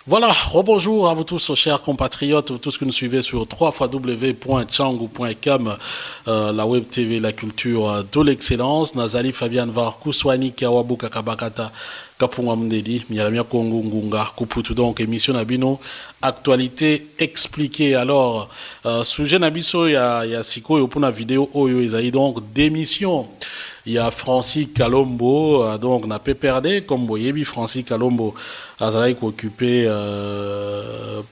Voilà, rebonjour à vous tous, chers compatriotes, vous tous que nous suivez sur www.changu.com, la web TV, la culture de l'excellence. Nazali Fabian Var, Kouswani, Kawabu, Kakabakata, Kapunga Mdedi, Mialamia Kongo Ngunga, Kuputu, donc émission Nabino, actualité expliquée. Alors, sujet Nabiso, il y a Siko, il y a vidéo, donc démission. Il y a Francis Kalombo, donc n'a pas perdu, comme vous voyez, Francis Kalombo a occupé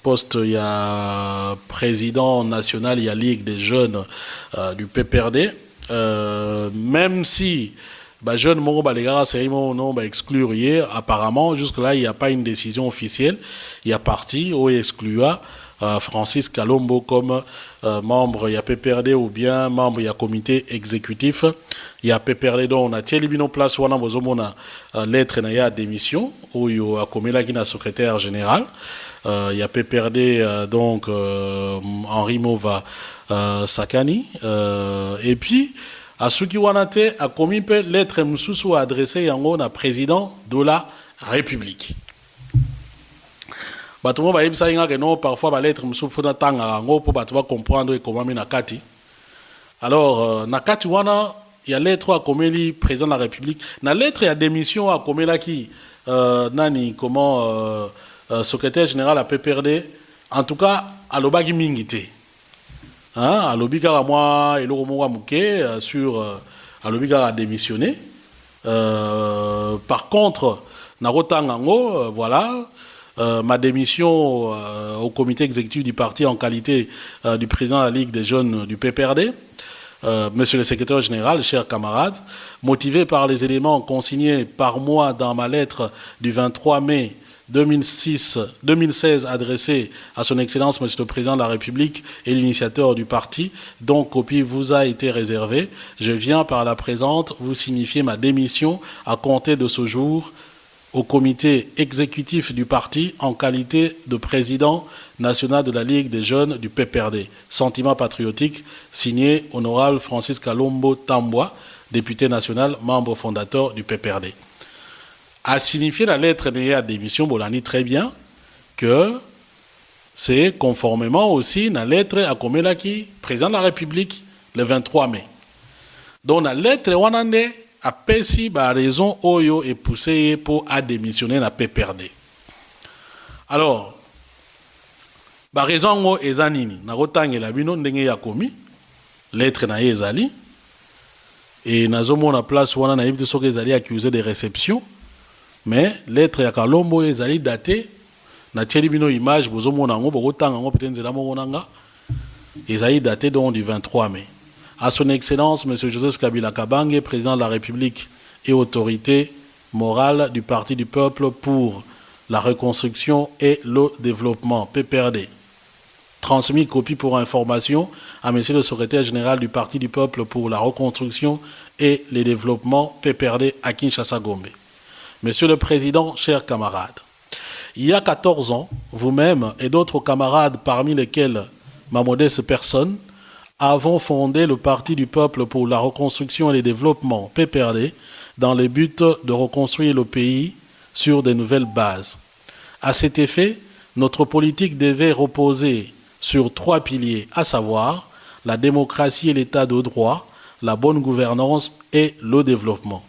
poste, il y a président national, il y a Ligue des jeunes du PPRD, même si bah, jeune Moro Balegara, c'est non exclure hier, apparemment, jusque-là, il n'y a pas une décision officielle, il y a parti, ou exclua. Francis Kalombo comme membre, il y a PPRD ou bien membre, il y a comité exécutif, il y a PPRD dont on a Thielibino place, on a lettre et démission, où il y a Komela qui est secrétaire général, il y a PPRD donc Henri Mova Sakani, et puis à ceux qui ont été à commis lettre Moussou adressée à président de la République. Tout le monde va dire parfois la lettre pour comprendre comment Nakati. Alors, Nakati wana, il y a lettre à Komeli, président de la République. La lettre, il y a démission à Komela qui, nani, comment, secrétaire général à PPRD. En tout cas, à l'obagi mingite. À l'obiga moi, et l'oromoa mouké, sur, à l'obiga a démissionné. Par contre, Narotangango, voilà. Ma démission au comité exécutif du parti en qualité du président de la Ligue des jeunes du PPRD, monsieur le secrétaire général, chers camarades, motivé par les éléments consignés par moi dans ma lettre du 23 mai 2016 adressée à son Excellence monsieur le Président de la République et l'initiateur du parti, dont copie vous a été réservée, je viens par la présente vous signifier ma démission à compter de ce jour au comité exécutif du parti en qualité de président national de la Ligue des jeunes du PPRD. Sentiment patriotique, signé honorable Francis Kalombo Tamboa, député national, membre fondateur du PPRD. A signifié la lettre à démission, Bolani très bien, que c'est conformément aussi la lettre à Komelaki, président de la République, le 23 mai. Donc la lettre Wanande a pesi ba raison oyo et poussé pour a démissionner na PPRD. Alors, ba raison ngo ezanini na rotangela bino ndenge ya komi lettre na ezali et nazomo na place wana na yebite soki ezali accusé de réception mais lettre ya Kalombo ezali daté na tieli bino image bozomo na ngo bokotanga ngo peut-être nzela mo nanga ezali daté donc du 23 mai. À son Excellence, M. Joseph Kabila Kabange, président de la République et autorité morale du Parti du Peuple pour la reconstruction et le développement, PPRD. Transmis copie pour information à M. le secrétaire général du Parti du Peuple pour la reconstruction et le développement, PPRD à Kinshasa Gombe. Monsieur le Président, chers camarades, il y a 14 ans, vous-même et d'autres camarades parmi lesquels ma modeste personne, avons fondé le Parti du Peuple pour la reconstruction et le développement, PPRD, dans le but de reconstruire le pays sur de nouvelles bases. À cet effet, notre politique devait reposer sur 3 piliers, à savoir la démocratie et l'état de droit, la bonne gouvernance et le développement.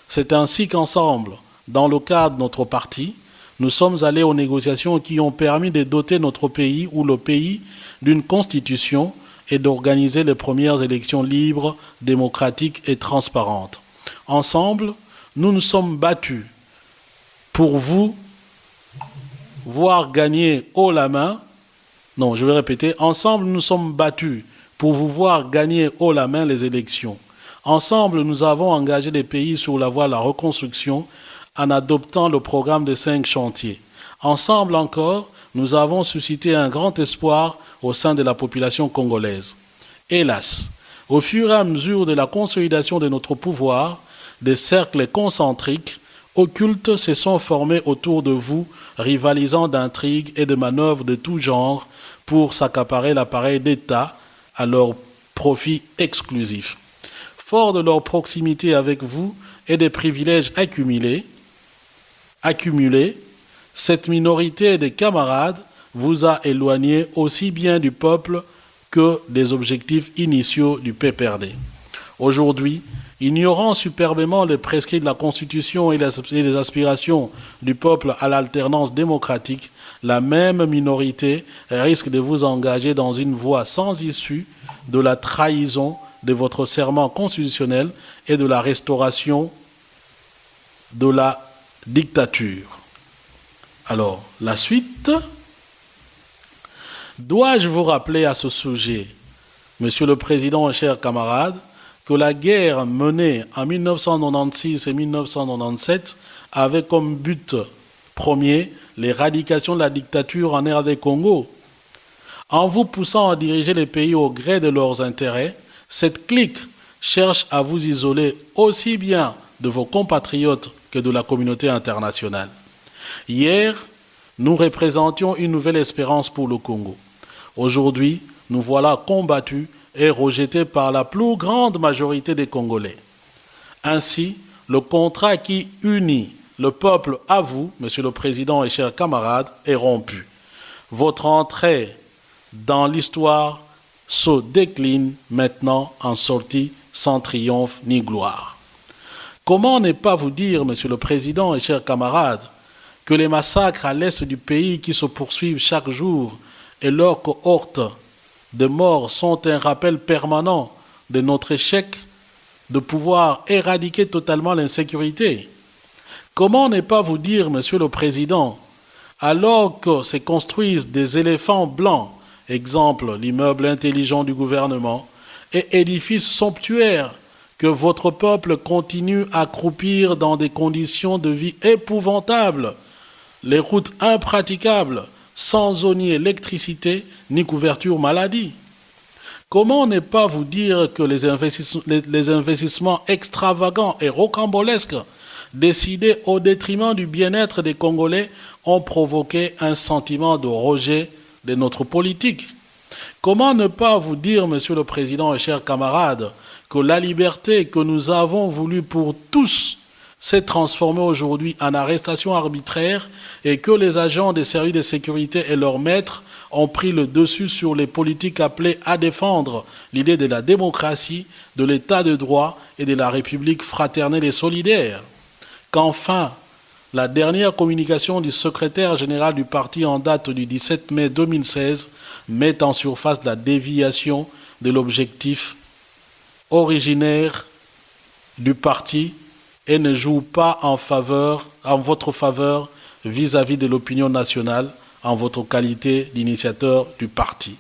C'est ainsi qu'ensemble, dans le cadre de notre parti, nous sommes allés aux négociations qui ont permis de doter notre pays ou le pays d'une constitution et d'organiser les premières élections libres, démocratiques et transparentes. Ensemble, nous nous sommes battus pour vous voir gagner haut la main. Non, je vais répéter. Ensemble, nous nous sommes battus pour vous voir gagner haut la main les élections. Ensemble, nous avons engagé les pays sur la voie de la reconstruction en adoptant le programme de 5 chantiers. Ensemble encore, nous avons suscité un grand espoir au sein de la population congolaise. Hélas, au fur et à mesure de la consolidation de notre pouvoir, des cercles concentriques occultes se sont formés autour de vous, rivalisant d'intrigues et de manœuvres de tout genre pour s'accaparer l'appareil d'État à leur profit exclusif. Fort de leur proximité avec vous et des privilèges accumulés, cette minorité des camarades vous a éloigné aussi bien du peuple que des objectifs initiaux du PPRD. Aujourd'hui, ignorant superbement les prescrits de la Constitution et les aspirations du peuple à l'alternance démocratique, la même minorité risque de vous engager dans une voie sans issue de la trahison de votre serment constitutionnel et de la restauration de la dictature. Alors, la suite. Dois-je vous rappeler à ce sujet, Monsieur le Président et chers camarades, que la guerre menée en 1996 et 1997 avait comme but premier l'éradication de la dictature en RD Congo. En vous poussant à diriger les pays au gré de leurs intérêts, cette clique cherche à vous isoler aussi bien de vos compatriotes que de la communauté internationale. Hier, nous représentions une nouvelle espérance pour le Congo. Aujourd'hui, nous voilà combattus et rejetés par la plus grande majorité des Congolais. Ainsi, le contrat qui unit le peuple à vous, Monsieur le Président et chers camarades, est rompu. Votre entrée dans l'histoire se décline maintenant en sortie sans triomphe ni gloire. Comment ne pas vous dire, Monsieur le Président et chers camarades, que les massacres à l'est du pays qui se poursuivent chaque jour et leurs cohortes de morts sont un rappel permanent de notre échec de pouvoir éradiquer totalement l'insécurité. Comment ne pas vous dire, Monsieur le Président, alors que se construisent des éléphants blancs, exemple l'immeuble intelligent du gouvernement, et édifices somptuaires, que votre peuple continue à croupir dans des conditions de vie épouvantables, les routes impraticables, sans eau ni électricité, ni couverture maladie. Comment ne pas vous dire que les investissements extravagants et rocambolesques décidés au détriment du bien-être des Congolais ont provoqué un sentiment de rejet de notre politique? Comment ne pas vous dire, Monsieur le Président et chers camarades, que la liberté que nous avons voulu pour tous s'est transformée aujourd'hui en arrestation arbitraire et que les agents des services de sécurité et leurs maîtres ont pris le dessus sur les politiques appelées à défendre l'idée de la démocratie, de l'état de droit et de la République fraternelle et solidaire? Qu'enfin, la dernière communication du secrétaire général du parti en date du 17 mai 2016 met en surface la déviation de l'objectif originaire du parti et ne joue pas en votre faveur vis-à-vis de l'opinion nationale en votre qualité d'initiateur du parti.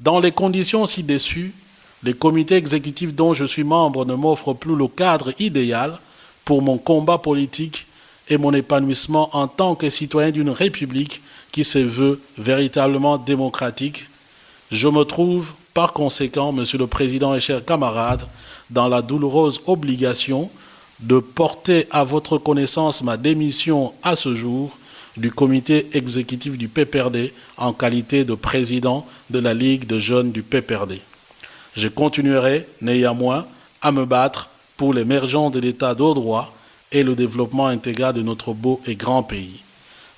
Dans les conditions ci-dessus, le comité exécutif dont je suis membre ne m'offre plus le cadre idéal pour mon combat politique et mon épanouissement en tant que citoyen d'une république qui se veut véritablement démocratique. Je me trouve, par conséquent, Monsieur le Président et chers camarades, dans la douloureuse obligation de porter à votre connaissance ma démission à ce jour du comité exécutif du PPRD en qualité de président de la Ligue des jeunes du PPRD. Je continuerai néanmoins à me battre pour l'émergence de l'état de droit et le développement intégral de notre beau et grand pays.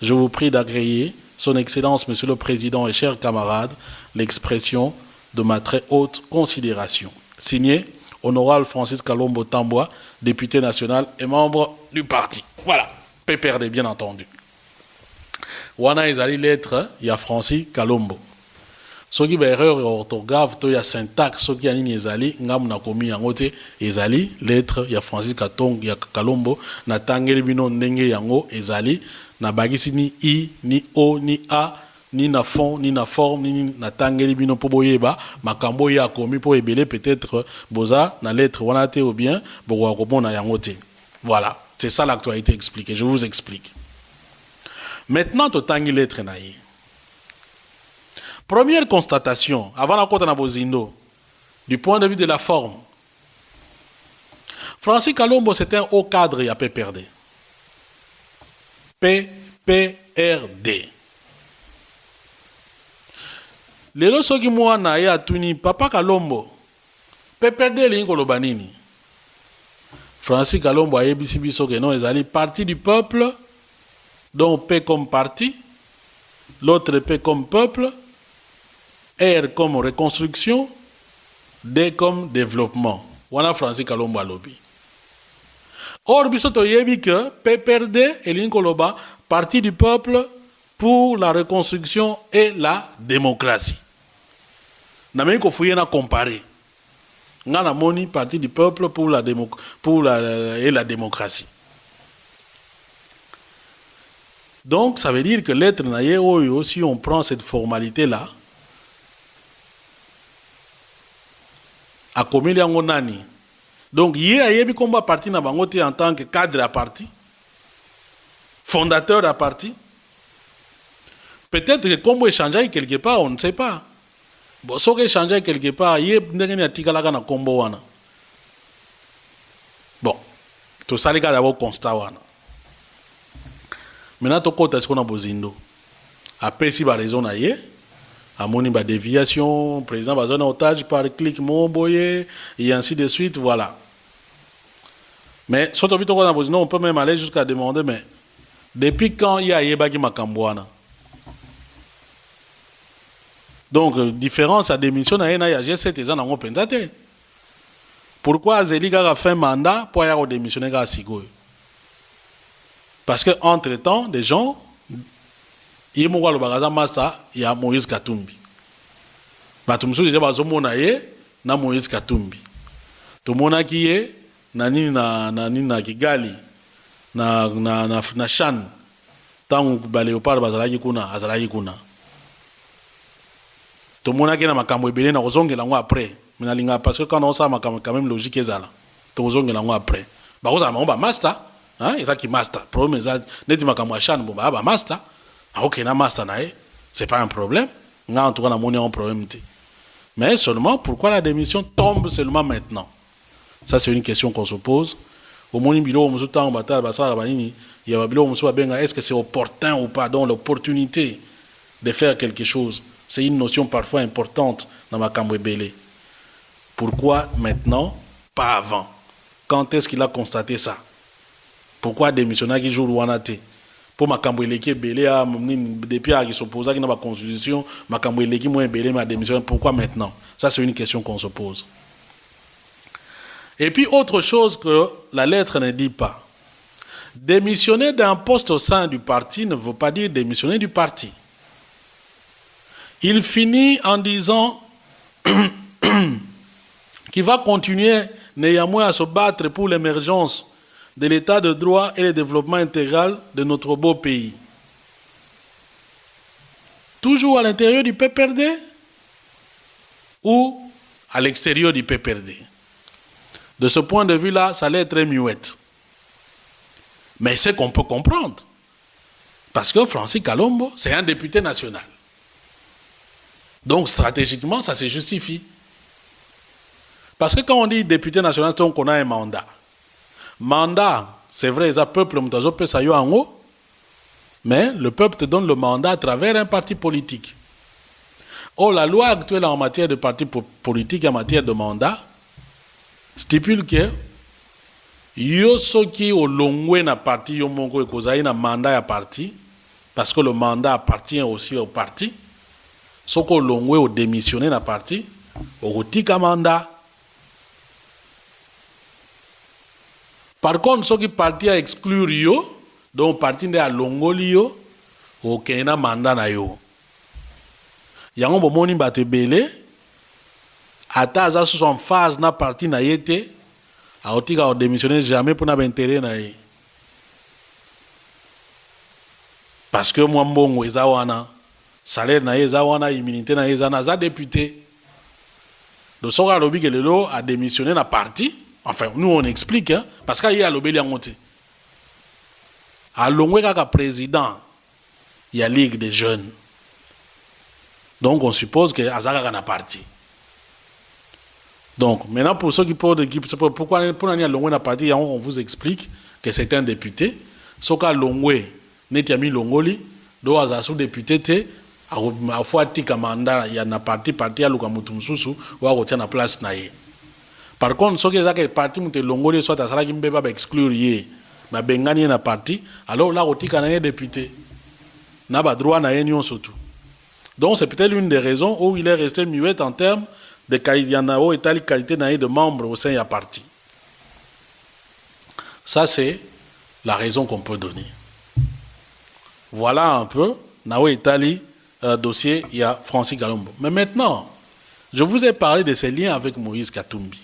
Je vous prie d'agréer, Son Excellence, Monsieur le Président et chers camarades, l'expression de ma très haute considération. Signé, Honorable Francis Kalombo Tamboa, député national et membre du parti. Voilà, PPRD bien entendu. Wana ezali lettre, il y a Francis Kalombo. Soki ba erreur orthographe to ya syntaxe soki ya nini ezali ngam na komi yango te ezali lettre ya Francis Katong ya Kalombo na tangeli bino ndenge yango ezali na bagisi ni i ni o ni a ni na fond ni na forme ni na tangeli bino po boyeba makambo ya komi po ebele peut-être boza na lettre wana te ou bien bo ko bona yango te. Voilà, c'est ça l'actualité expliquée, je vous explique. Maintenant to tangi lettre na yi. Première constatation, avant la côte Nabozindo, du point de vue de la forme. Francis Kalombo, c'est un haut cadre à PPRD. PPRD. Lelo soki mwana ya tuni Papa Kalombo. PPRD lingo lobanini. Francis Kalombo a yebisi biso que non ezali parti du peuple Donc P comme parti, l'autre P comme peuple, R comme reconstruction, D comme développement. Wana Francis Kalombo alobi. Or, biso toyebi que PPRD et Linkoloba, Parti du peuple pour la reconstruction et la démocratie. Nameni ko fouye na comparer. Ngana moni Parti du peuple pour la démocratie. Donc, ça veut dire que l'être naïe, si on prend cette formalité-là, à combien de nani. Donc, il y a un combat parti na bangote en tant que cadre à parti, fondateur à parti. Peut-être que comme échanger quelque part, on ne sait pas. Bon, si on échanger quelque part, il y a un tikalaga na combo wana. Bon, tout ça les gars d'abord constat wana. Maintenant, tout côté est-ce qu'on a bozindo. Après, si par raison naïe. Amoni ba déviation, président ba zone otage par clic mon boyer et ainsi de suite, voilà. Mais surtout on peut même aller jusqu'à demander, mais depuis quand il y a Yebaki Makambouana? Donc, différence à démission, il y a G7 ans en pensate. Pourquoi Zeliga a fait un mandat pour y démissionner à Sigo? Parce que entre temps, des gens, il y a Moïse Katumbi. Batumsu déjà bazomona ye na Moïse Katumbi. Tout mona qui est na Kigali na Shan tant ba léopard bazalaki kuna azalaki kuna. Tout mona qui na makambo ebele na kozongela ngo après. Mais linga parce que quand on ça makambo quand même logique ezala. To kozongela ngo après. Ba kozala ba master, hein, ezaki master. Problème eza neti makambo Shan bo ba master. Ah, ok, na master nae, c'est pas un problème. En tout cas, on a un problème. Mais seulement, pourquoi la démission tombe seulement maintenant? Ça, c'est une question qu'on se pose. Au moins, est-ce que c'est opportun ou pas? Donc, l'opportunité de faire quelque chose, c'est une notion parfois importante dans ma Kambwebele. Pourquoi maintenant, pas avant? Quand est-ce qu'il a constaté ça? Pourquoi démissionner qui joue Louanate? Pour Makambo Eleki belé à depuis qui s'oppose à la constitution, Makambo Eleki moins belé ma démission. Pourquoi maintenant? Ça c'est une question qu'on se pose. Et puis autre chose que la lettre ne dit pas. Démissionner d'un poste au sein du parti ne veut pas dire démissionner du parti. Il finit en disant qu'il va continuer néanmoins à se battre pour l'émergence de l'état de droit et le développement intégral de notre beau pays. Toujours à l'intérieur du PPRD ou à l'extérieur du PPRD. De ce point de vue-là, ça allait être très muette. Mais c'est qu'on peut comprendre. Parce que Francis Kalombo, c'est un député national. Donc stratégiquement, ça se justifie. Parce que quand on dit député national, c'est qu'on a un mandat. Mandat, c'est vrai, il y a un peuple, mais le peuple te donne le mandat à travers un parti politique. Or, la loi actuelle en matière de parti politique, en matière de mandat, stipule que yo soki au longwe na parti yo mongo ekozai na mandat ya parti, parce que le mandat appartient aussi au parti. Soko longwe au démissionner na parti, au rotika mandat. Par contre, ceux qui partent à exclure yo, donc parti de longoli yo, aucun mandat na yo. Yango bomoni bate belé, ata za sous en phase na parti na yete, a otika o démissionner jamais pour na intérêt na ye. Parce que moi mbongo eza wana, salaire na ye eza wana, immunité na ye eza na za député. Donc soka lobi que lelo a démissionné na parti. Enfin, nous on explique, hein, parce qu'il y a l'obéli en monté. À l'ongwe kaka président, il y a Ligue des jeunes. Donc on suppose que Azaka n'a parti. Donc maintenant pour ceux qui posent pourquoi pour l'ongwe n'a parti, on vous explique que c'est un député. Soka l'ongwe n'est pas mis l'ongoli, do azasu député te a fois tika mandat il y a na parti à lukamutumsusu ou a retient la place naie. Par contre, ce qui est que parti mute longoli soit à sala qui mbeba exclure yé ba bengani na parti, alors là otika na député. Na ba droit na union surtout. Donc c'est peut-être l'une des raisons où il est resté muet en termes de qualité de membre au sein de la parti. Ça c'est la raison qu'on peut donner. Voilà un peu Nao Itali dossier, il y a Francis Kalombo. Mais maintenant, je vous ai parlé de ces liens avec Moïse Katumbi.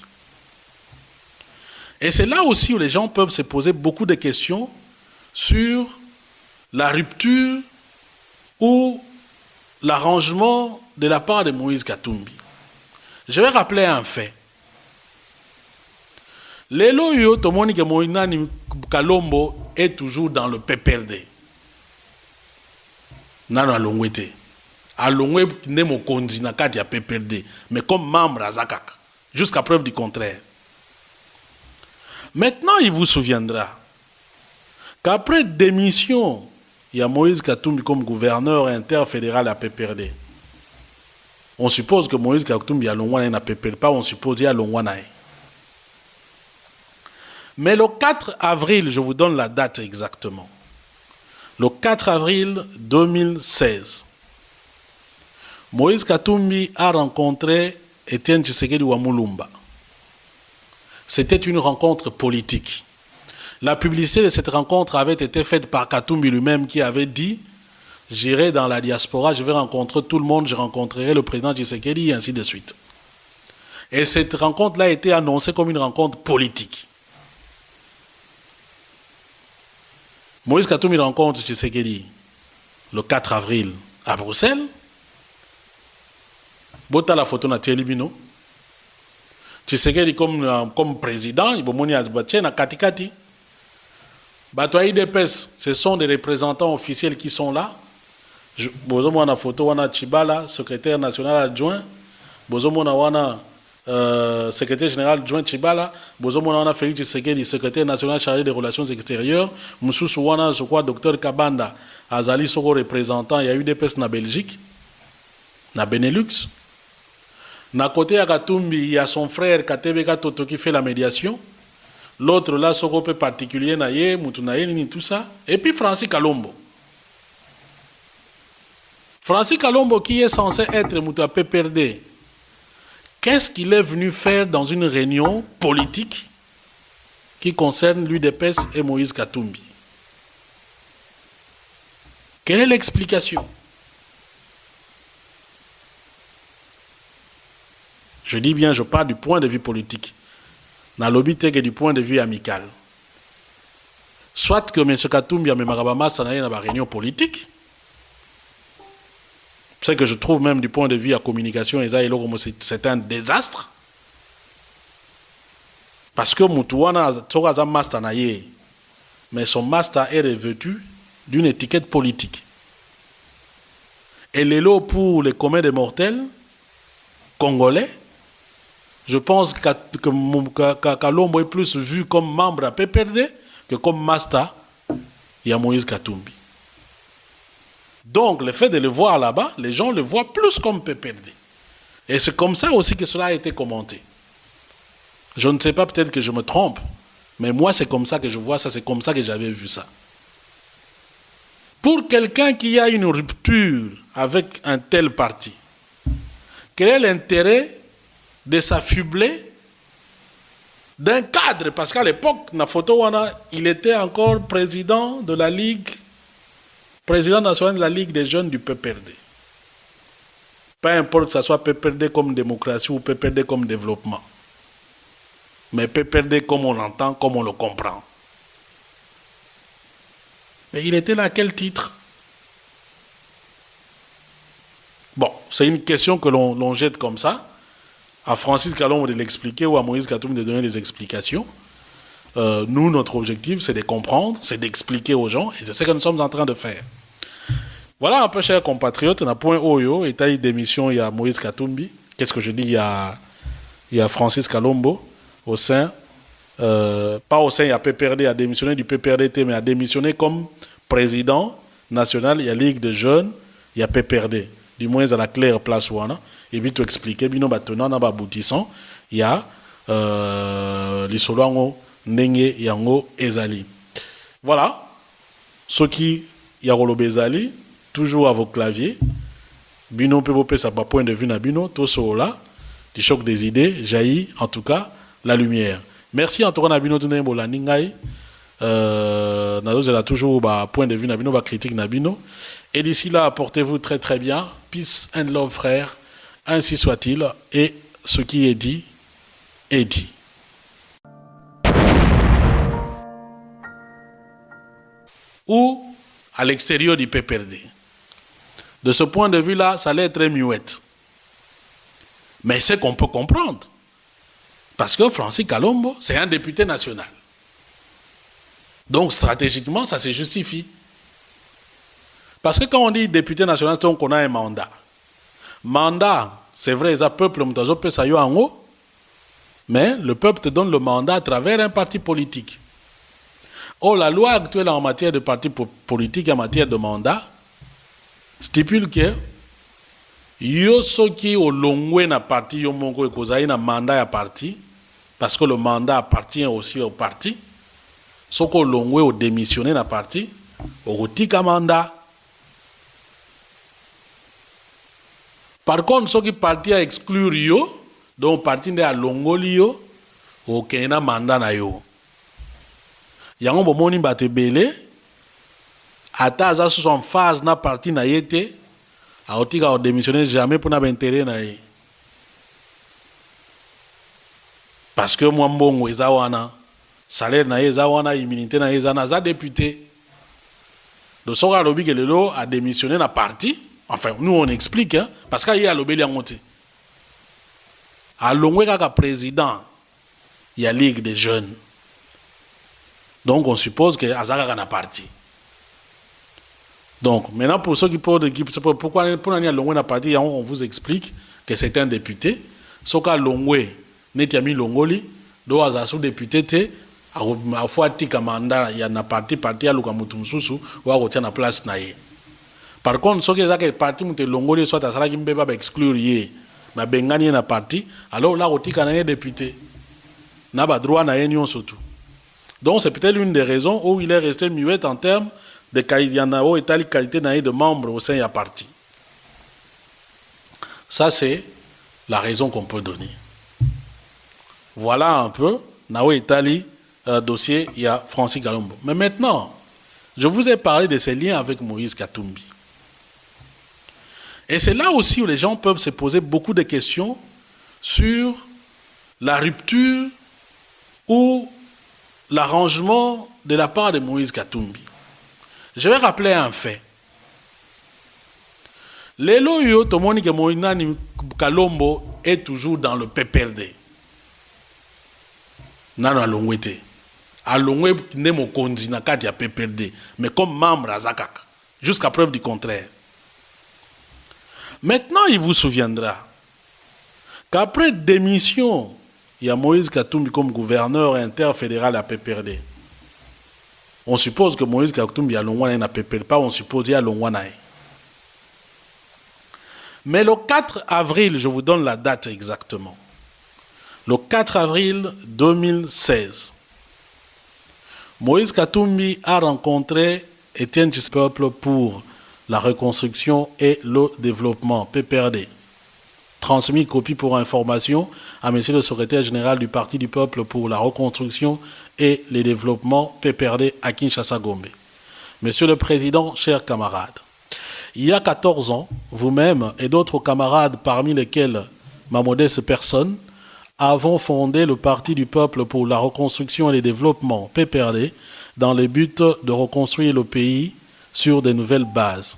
Et c'est là aussi où les gens peuvent se poser beaucoup de questions sur la rupture ou l'arrangement de la part de Moïse Katumbi. Je vais rappeler un fait. Lelo yo tomoni ke Moïse Kalombo est toujours dans le PPRD. Nano alongwete. Alongwe ne mo kondi na kati ya PPRD, mais comme membre à Zakak, jusqu'à preuve du contraire. Maintenant, il vous souviendra qu'après démission, il y a Moïse Katumbi comme gouverneur interfédéral à PPRD. On suppose que Moïse Katumbi a l'ongwana na PPRD, pas on suppose qu'il y a l'ongwana. Mais le 4 avril, je vous donne la date exactement. Le 4 avril 2016, Moïse Katumbi a rencontré Etienne Tshisekedi Wamulumba. C'était une rencontre politique. La publicité de cette rencontre avait été faite par Katumbi lui-même qui avait dit « J'irai dans la diaspora, je vais rencontrer tout le monde, je rencontrerai le président Tshisekedi et ainsi de suite. » Et cette rencontre-là a été annoncée comme une rencontre politique. Moïse Katumbi rencontre Tshisekedi le 4 avril à Bruxelles. Bota la photo na Tielibino. Tshisekedi comme président, il bomoni azbatien na katikati. Bato IDPS, ce sont des représentants officiels qui sont là. Bozomo na photo wana Chibala, secrétaire national adjoint. Bozomo na wana secrétaire général adjoint Chibala. Bozomo na wana Félix Tshisekedi, secrétaire national chargé des relations extérieures. Mususu wana je crois docteur Kabanda, azali soko représentant, il y a UDPS na Belgique, na Benelux. Na côté ya Katumbi, il y a son frère Katebeka Toto qui fait la médiation. L'autre là, soko peu particulier na ye, mutunaye ni tout ça. Et puis Francis Kalombo. Francis Kalombo qui est censé être mutua PPRD. Qu'est-ce qu'il est venu faire dans une réunion politique qui concerne l'UDPS et Moïse Katumbi? Quelle est l'explication? Je dis bien, je parle du point de vue politique. Dans l'obité que du point de vue amical. Soit que M. Katumbi a même dans la réunion politique. C'est que je trouve même du point de vue à communication, c'est un désastre. Parce que Moutouana a un master, mais son master est revêtu d'une étiquette politique. Et l'élo pour les communs des mortels congolais, je pense que Kalombo est plus vu comme membre à PPRD que comme master, il y a Moïse Katumbi. Donc, le fait de le voir là-bas, les gens le voient plus comme PPRD. Et c'est comme ça aussi que cela a été commenté. Je ne sais pas, peut-être que je me trompe, mais moi, c'est comme ça que je vois ça, c'est comme ça que j'avais vu ça. Pour quelqu'un qui a une rupture avec un tel parti, quel est l'intérêt de s'affubler d'un cadre? Parce qu'à l'époque, na photo, il était encore président de la Ligue, président national de la Ligue des jeunes du PPRD. Peu importe que ce soit PPRD comme démocratie ou PPRD comme développement. Mais PPRD comme on l'entend, comme on le comprend. Mais il était là à quel titre? Bon, c'est une question que l'on jette comme ça. À Francis Kalombo de l'expliquer ou à Moïse Katumbi de donner des explications. Nous, notre objectif, c'est de comprendre, c'est d'expliquer aux gens, et c'est ce que nous sommes en train de faire. Voilà un peu, chers compatriotes, on a point Oyo, état d'émission, il y a Moïse Katumbi. Qu'est-ce que je dis? Il y a Francis Kalombo au sein, pas au sein, il y a PPRD, il a démissionné du PPRD, mais il a démissionné comme président national, il y a Ligue de jeunes, il y a PPRD. Du moins à la claire place wana. Et puis tu expliquer, bino batenant na baboutissant, il y a l'isoloango nenge yango ezali. Voilà. Ceux qui Yarolo Bezali, toujours à vos claviers. Bino Pebope, ça pas point de vue na Bino, tout cela, du choc des idées, jaillit en tout cas la lumière. Merci en tout cas na Bino Tunembo la Ningai. Nazo a toujours point de vue na Bino, critique na Bino. Et d'ici là, portez-vous très très bien. Peace and love, frères. Ainsi soit-il. Et ce qui est dit, est dit. Ou à l'extérieur du PPRD. De ce point de vue-là, ça allait être muette. Mais c'est qu'on peut comprendre. Parce que Francis Kalombo, c'est un député national. Donc, stratégiquement, ça se justifie. Parce que quand on dit député national, c'est qu'on a un mandat. Mandat, c'est vrai, ça peuple, mais le peuple te donne le mandat à travers un parti politique. Oh, la loi actuelle en matière de parti politique, en matière de mandat, stipule que yo soki au longwe na parti yo mongo ekozai na mandat ya parti parce que le mandat appartient aussi au parti. Soko longwe au démissionner na parti au rotika mandat. Par contre soki parti a exclure yo donc parti nde a longoli yo au kena mandat na yo. Yango bomoni bato belé ata aza sous en phase na parti na yete a otika o démissionner jamais pour na intérêt na ye. Parce que moi mbongo eza wana salaire na ye eza wana immunité na ye eza na za député. Donc soka lobi que lelo a démissionné na parti. Enfin nous on explique hein, parce qu'il y a lobeli en monté. A longwe kaka président il y a ligue des jeunes. Donc on suppose que azaka na parti. Donc, maintenant, pour ceux qui posent pourquoi pour Longwe n'a pas dit, on vous explique que c'est un député. Soka Longwe n'est pas mis Longoli, do azasu député te, a fois tika mandat, il y a na parti à Lukamutumsusu, ou à retenir la place naïe. Par contre, ceux qui ont que parti mute Longoli soit à Sala Kimbe va exclure yé, na bengani na parti, alors là, au tika naïe député, n'a pas droit naïe nyon surtout. Donc, c'est peut-être l'une des raisons où il est resté muet en termes de qualité de membre au sein de la parti. Ça, c'est la raison qu'on peut donner. Voilà un peu, Nao Itali, dossier, il y a Francis Kalombo. Mais maintenant, je vous ai parlé de ces liens avec Moïse Katumbi. Et c'est là aussi où les gens peuvent se poser beaucoup de questions sur la rupture ou l'arrangement de la part de Moïse Katumbi. Je vais rappeler un fait. Lelo yo tomoni ke Moïse Kalombo est toujours dans le PPRD. Nano alongwete. Alongwe ne mo kondi na kati ya PPRD, mais comme membre à Zakak, jusqu'à preuve du contraire. Maintenant, il vous souviendra qu'après démission, il y a Moïse Katumbi comme gouverneur interfédéral à PPRD. On suppose que Moïse Katumbi a l'ongwana na PPRD, pas on suppose qu'il y a l'ongwana. Mais le 4 avril, je vous donne la date exactement. Le 4 avril 2016, Moïse Katumbi a rencontré Étienne Tshisekedi pour la reconstruction et le développement, PPRD. Transmis copie pour information à M. le secrétaire général du Parti du Peuple pour la reconstruction et le développement, PPRD à Kinshasa-Gombe. Monsieur le Président, chers camarades, il y a 14 ans, vous-même et d'autres camarades parmi lesquels ma modeste personne, avons fondé le Parti du Peuple pour la reconstruction et le développement, PPRD, dans le but de reconstruire le pays sur de nouvelles bases.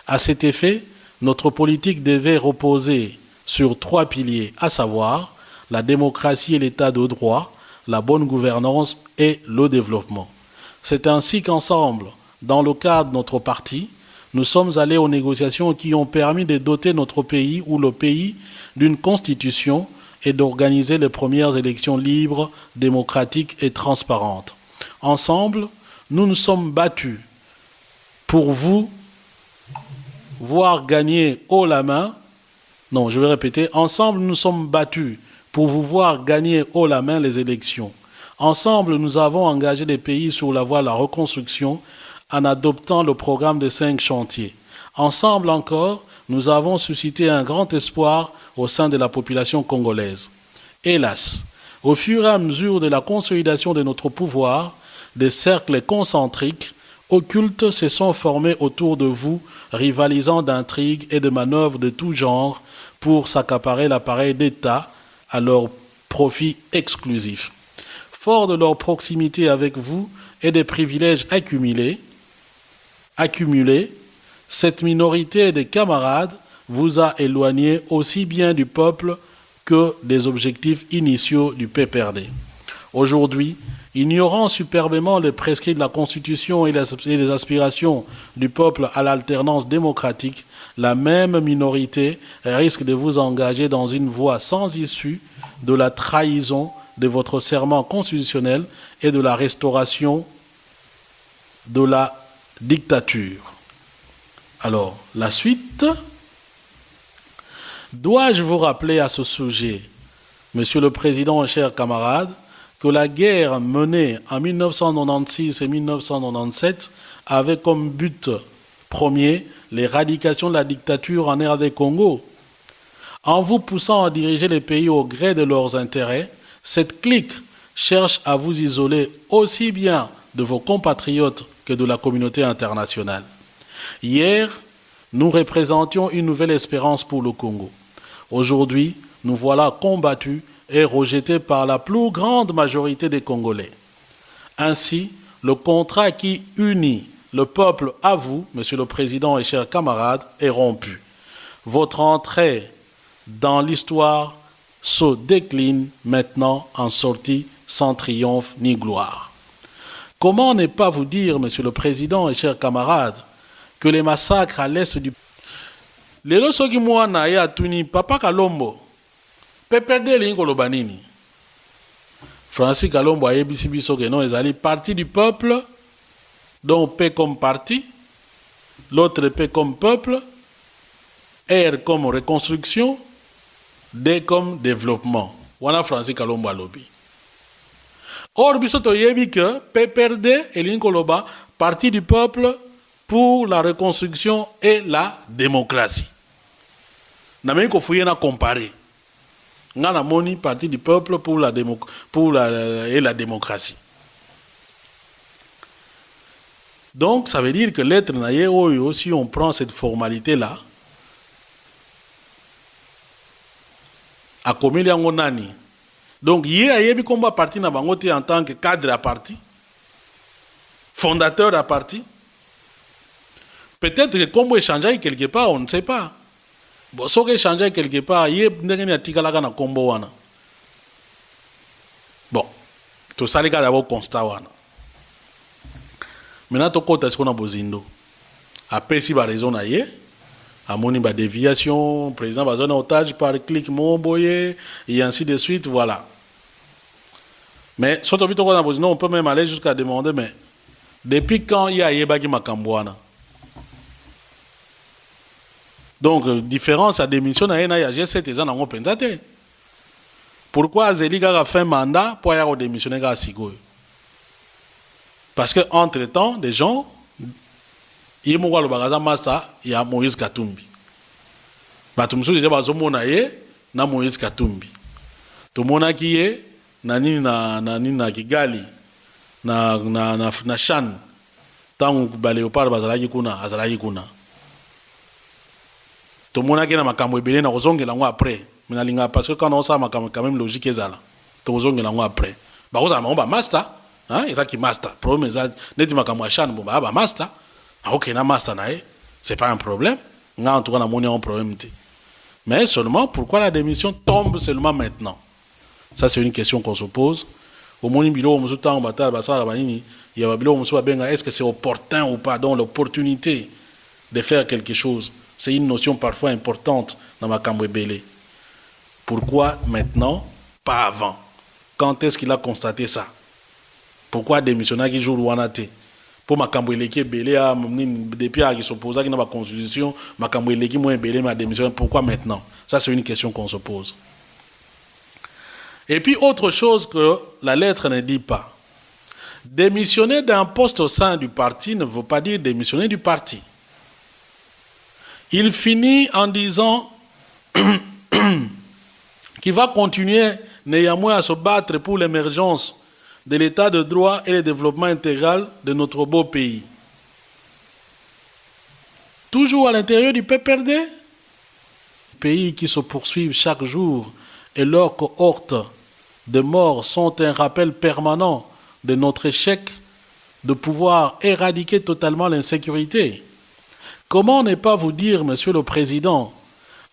À cet effet, notre politique devait reposer sur 3 piliers, à savoir la démocratie et l'état de droit, la bonne gouvernance et le développement. C'est ainsi qu'ensemble, dans le cadre de notre parti, nous sommes allés aux négociations qui ont permis de doter notre pays ou le pays d'une constitution et d'organiser les premières élections libres, démocratiques et transparentes. Ensemble, nous nous sommes battus pour vous voir gagner haut la main. Non, je vais répéter. Ensemble, nous sommes battus pour vous voir gagner haut la main les élections. Ensemble, nous avons engagé les pays sur la voie de la reconstruction en adoptant le programme des 5 chantiers. Ensemble encore, nous avons suscité un grand espoir au sein de la population congolaise. Hélas, au fur et à mesure de la consolidation de notre pouvoir, des cercles concentriques occultes se sont formés autour de vous, rivalisant d'intrigues et de manœuvres de tout genre pour s'accaparer l'appareil d'État à leur profit exclusif. Fort de leur proximité avec vous et des privilèges accumulés, cette minorité de camarades vous a éloigné aussi bien du peuple que des objectifs initiaux du PPRD. Aujourd'hui, ignorant superbement les prescrits de la Constitution et les aspirations du peuple à l'alternance démocratique, la même minorité risque de vous engager dans une voie sans issue de la trahison de votre serment constitutionnel et de la restauration de la dictature. Alors, la suite. Dois-je vous rappeler à ce sujet, Monsieur le Président et chers camarades, que la guerre menée en 1996 et 1997 avait comme but premier l'éradication de la dictature en RD Congo. En vous poussant à diriger les pays au gré de leurs intérêts, cette clique cherche à vous isoler aussi bien de vos compatriotes que de la communauté internationale. Hier, nous représentions une nouvelle espérance pour le Congo. Aujourd'hui, nous voilà combattus et rejetés par la plus grande majorité des Congolais. Ainsi, le contrat qui unit le peuple à vous, Monsieur le Président et chers camarades, est rompu. Votre entrée dans l'histoire se décline maintenant en sortie sans triomphe ni gloire. Comment ne pas vous dire, Monsieur le Président et chers camarades, que les massacres à l'est du... Lelo soki mwana ya tuni papa Kalombo PPRD lingo lobanini Francis Kalombo a yebisi biso ke non ezali parti du peuple donc P comme parti, l'autre P comme peuple, R comme reconstruction, D comme développement. Wana Francis Kalombo alobi. Or biso to yebi que PPRD et lingo loba parti du peuple pour la reconstruction et la démocratie. Nameni ko fouye na comparer. Ngana moni parti du peuple pour la démocratie. Donc ça veut dire que l'être naïe oyo, si on prend cette formalité là, a commis yango nani. Donc yé ayebi komba parti na bango te en tant que cadre à parti, fondateur à parti. Peut-être que comme échanger quelque part, on ne sait pas. Bon, si on échanger quelque part, il y a des gens qui combo wana. Bon, tout ça les gars d'abord constat wana. Maintenant, tout côté est-ce qu'on a besoin après si par raison aille, à mon niveau déviation, président besoin otage par clic mon boyer et ainsi de suite, voilà. Mais surtout quand on a besoin, on peut même aller jusqu'à demander, mais depuis quand il y a yeba qui makambouana? Donc, différence à démission, il y a G7 ans en pensate. Pourquoi Zeliga a fait un mandat pour y démissionner à Sigo? Parce qu'entre-temps, des gens, il y a Moïse Katumbi. Batumsu déjà na Moïse Katumbi. Tout le monde qui est na Kigali, na Chan, tant que Léopard bazalaki kuna, azalaki kuna. Tout le monde qui est na makambo ebele na ozongela ngo après. Mais nalinga parce que quand on sa makambo quand même logique ezala. To ozongela ngo après. Ba koza ba master, hein, ezaki master. Problème eza neti makambo Chan bo ba master. OK na master na c'est pas un problème. Nga en tout cas na moni un problème. Mais seulement pourquoi la démission tombe seulement maintenant? Ça c'est une question qu'on se pose. Au moni bilo musu temps batala basala banini, il y a bilo musu benga est-ce que c'est opportun ou pas dans l'opportunité de faire quelque chose? C'est une notion parfois importante dans ma Kambwebele. Pourquoi maintenant, pas avant? Quand est-ce qu'il a constaté ça? Pourquoi démissionner qui joue Rouanate? Pour ma Kambwele qui est belé, depuis qu'il s'oppose à la constitution, ma Kambwele qui est belé, ma démission. Pourquoi maintenant? Ça, c'est une question qu'on se pose. Et puis autre chose que la lettre ne dit pas. Démissionner d'un poste au sein du parti ne veut pas dire démissionner du parti. Il finit en disant qu'il va continuer néanmoins à se battre pour l'émergence de l'état de droit et le développement intégral de notre beau pays. Toujours à l'intérieur du PPRD, pays qui se poursuivent chaque jour et leurs cohortes de morts sont un rappel permanent de notre échec de pouvoir éradiquer totalement l'insécurité. Comment ne pas vous dire, Monsieur le Président,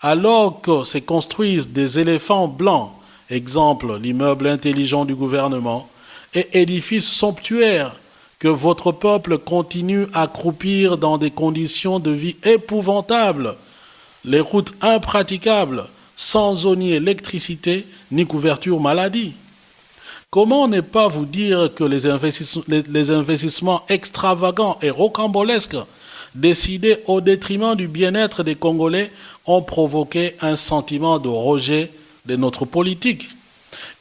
alors que se construisent des éléphants blancs, exemple l'immeuble intelligent du gouvernement, et édifices somptuaires, que votre peuple continue à croupir dans des conditions de vie épouvantables, les routes impraticables, sans eau ni électricité, ni couverture maladie. Comment ne pas vous dire que les investissements extravagants et rocambolesques décidés au détriment du bien-être des Congolais ont provoqué un sentiment de rejet de notre politique?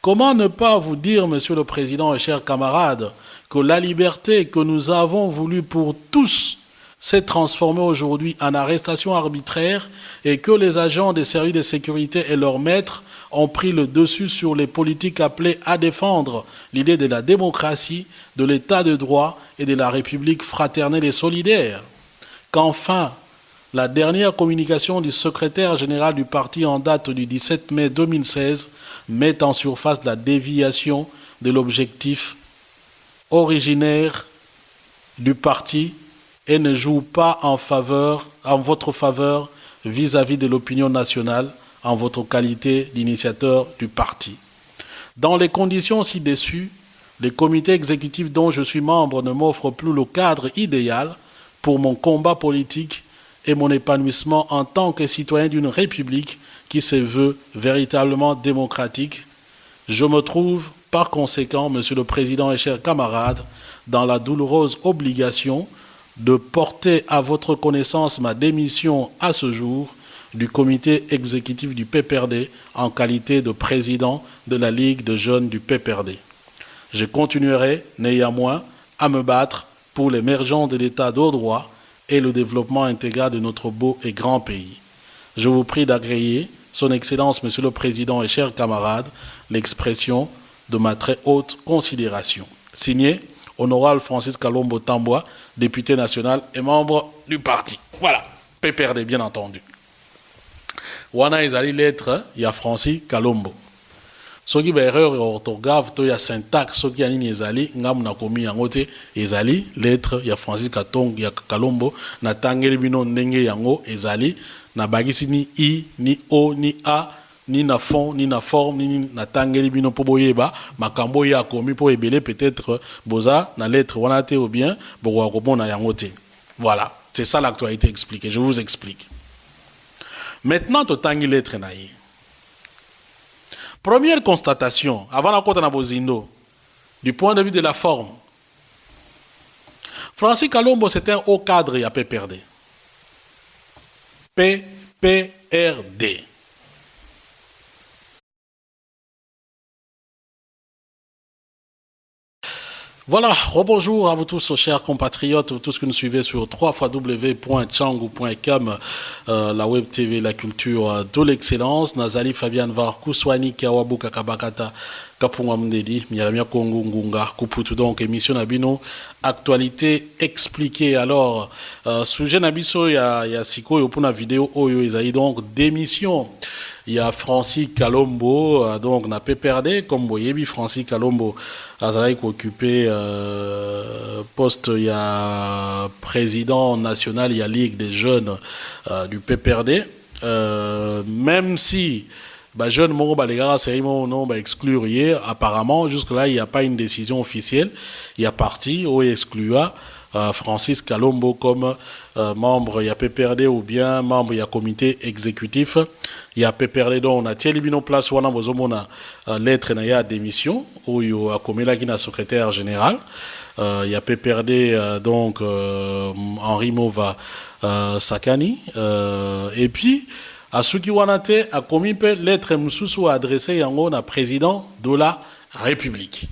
Comment ne pas vous dire, Monsieur le Président et chers camarades, que la liberté que nous avons voulu pour tous s'est transformée aujourd'hui en arrestation arbitraire et que les agents des services de sécurité et leurs maîtres ont pris le dessus sur les politiques appelées à défendre l'idée de la démocratie, de l'état de droit et de la République fraternelle et solidaire? Qu'enfin, la dernière communication du secrétaire général du parti en date du 17 mai 2016 met en surface la déviation de l'objectif originaire du parti et ne joue pas en votre faveur vis-à-vis de l'opinion nationale en votre qualité d'initiateur du parti. Dans les conditions ci-dessus, le comité exécutif dont je suis membre ne m'offre plus le cadre idéal pour mon combat politique et mon épanouissement en tant que citoyen d'une république qui se veut véritablement démocratique. Je me trouve, par conséquent, Monsieur le Président et chers camarades, dans la douloureuse obligation de porter à votre connaissance ma démission à ce jour du comité exécutif du PPRD en qualité de président de la Ligue de jeunes du PPRD. Je continuerai néanmoins à me battre pour l'émergence de l'état de droit et le développement intégral de notre beau et grand pays. Je vous prie d'agréer, Son Excellence, Monsieur le Président et chers camarades, l'expression de ma très haute considération. Signé, Honorable Francis Kalombo Tamboa, député national et membre du parti. Voilà, PPRD bien entendu. Wana ezali lettre, il y a Francis Kalombo. Soki ba erreur orthographe to ya syntaxe soki anini ezali ngamu na komi yango te ezali lettre ya Francis Katongo ya Kalombo na tangeli bino ndenge yango ezali na bagisi ni i ni o ni a ni na fond ni na forme ni na tangeli bino po boyeba makambo ya komi po ebele peut-être boza na lettre wana te ou bien boko komona yango te. Voilà, c'est ça l'actualité expliquée, je vous explique. Maintenant to tangi lettre na yi. Première constatation, avant la côte na bozindo, du point de vue de la forme. Francis Kalombo, c'est un haut cadre à PPRD. PPRD. Voilà, rebonjour à vous tous, chers compatriotes, vous tous que nous suivez sur www.changu.com, la web TV, la culture de l'excellence. Nazali Fabian Var, Kouswani, Kawabu, Kakabakata, Kapunga Mdedi, Mialamia Kongo, Ngunga, Kuputu, donc émission Nabino, actualité expliquée. Alors, sujet Nabiso, il y a Siko, il y a vidéo, Oyo, Isaï, donc démission. Il y a Francis Kalombo, donc na PPRD, comme vous voyez, Francis Kalombo, Azaraï qui occupé poste, il y a président national, il y a Ligue des jeunes du PPRD, même si jeunes Moro Balegara, c'est non exclure hier, apparemment, jusque-là, il n'y a pas une décision officielle, il y a parti, où exclua Francis Kalombo comme membre, il y a PPRD ou bien membre, il y a comité exécutif, il y a PPRD dont on a tiré bino place, on a besoin lettre na démission, où il y a comme la secrétaire général, il y a PPRD donc Henri Mova Sakani, et puis à ceux qui wanate a commis lettre msusu adressé yango na président de la République.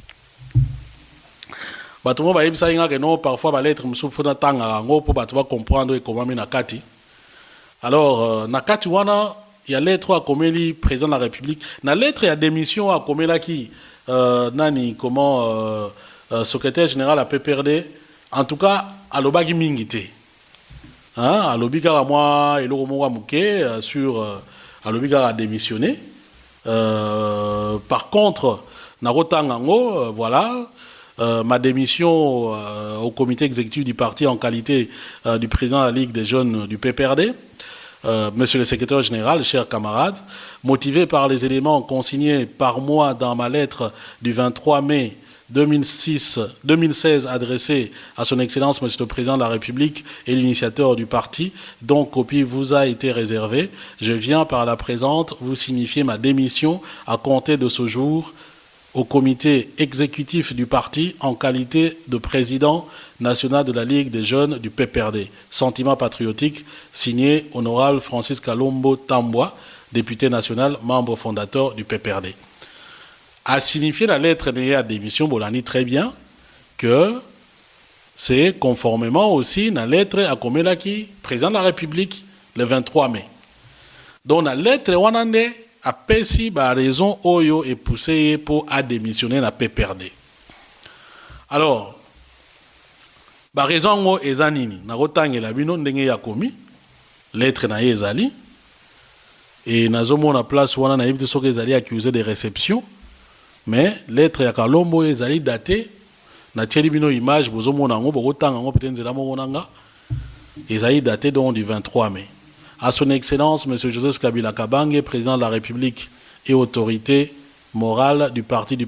Batumo ba yebisa inga que non parfois ba lettre msusu fona tanga yango pour batu ba comprendre comment na kati. Alors na kati wana il y a lettre à komeli président de la République na lettre ya démission à komela qui nani comment secrétaire général à PPRD en tout cas à l'obagi mingité. À l'obigara moi et l'oromoa mouké sur à l'obigara a démissionné. Par contre, Narotangango, voilà, ma démission au comité exécutif du parti en qualité du président de la Ligue des jeunes du PPRD. Monsieur le secrétaire général, chers camarades, motivé par les éléments consignés par moi dans ma lettre du 23 mai 2016 adressé à son Excellence Monsieur le Président de la République et l'initiateur du parti, dont copie vous a été réservée, je viens par la présente vous signifier ma démission à compter de ce jour au comité exécutif du parti en qualité de président national de la Ligue des jeunes du PPRD. Sentiment patriotique, signé Honorable Francis Kalombo Tambwa, député national, membre fondateur du PPRD. A signifié la lettre de démission, Bolani très bien que c'est conformément aussi la lettre à Komelaki, président de la République, le 23 mai. Donc la lettre Wanande a pesi ba raison oyo et poussé pour à démissionner la PPRD. Alors, ba raison o ezanini na rotangela bino ndenge ya komi lettre na ezali et nazomona place wana na yebite soki ezali accusé de réception. Mais lettre ya Kalombo ezali daté na tieli bino image bozomona ngo bokotanga ngo peut-être nzela monanga ezali daté donc du 23 mai. À son Excellence Monsieur Joseph Kabila Kabange, président de la République et autorité morale du parti du